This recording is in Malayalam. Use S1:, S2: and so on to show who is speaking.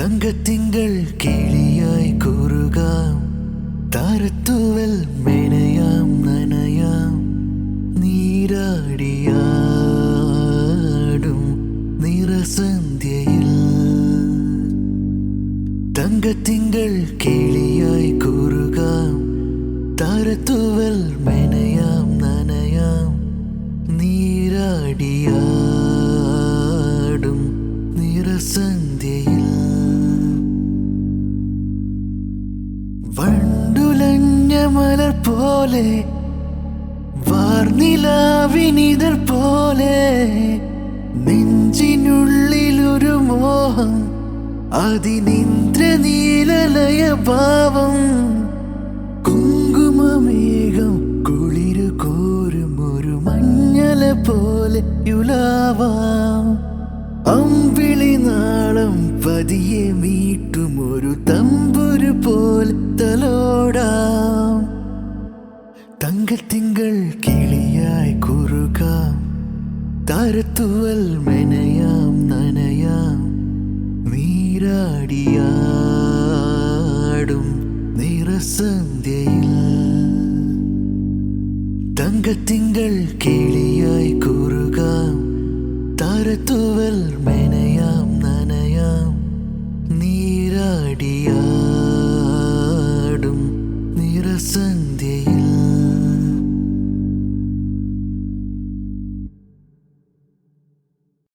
S1: തങ്കത്തിങ്കൾ കിളിയായി കുറുകാം, താരത്തൂവൽ മെനയാം നനയാം, നീരാടിയാടും നിറസന്ധ്യയിൽ. തങ്കത്തിങ്കൾ കിളിയായി കുറുകാം, താരത്തൂവൽ മെനയാം നനയാം, നീരാടിയാടും നിറസന്ധ്യയിൽ. വണ്ടുലഞ്ഞ മലർ പോലെ വാർനിലാവിനിതൾ പോലെ നെഞ്ചിനുള്ളിലൊരു മോഹം, അതിനിന്ദ്രനീലലയ ഭാവം. കുങ്കുമമേഘം കുളിരു കോരും ഒരു മഞ്ഞല പോലെ യുലാവാം. അമ്പിളി നാളം പതിയെ മീട്ടും ഒരു തമ്പുരു പോലെ തലോടാം. തങ്കത്തിങ്കൾ കിളിയായി കുറുകാം, താരത്തൂവൽ മെനയാം നനയാം, നീരാടിയാടും നിറസന്ധ്യയിൽ. തങ്കത്തിങ്കൾ കിളിയായി കുറുകാം, താരത്തൂവൽ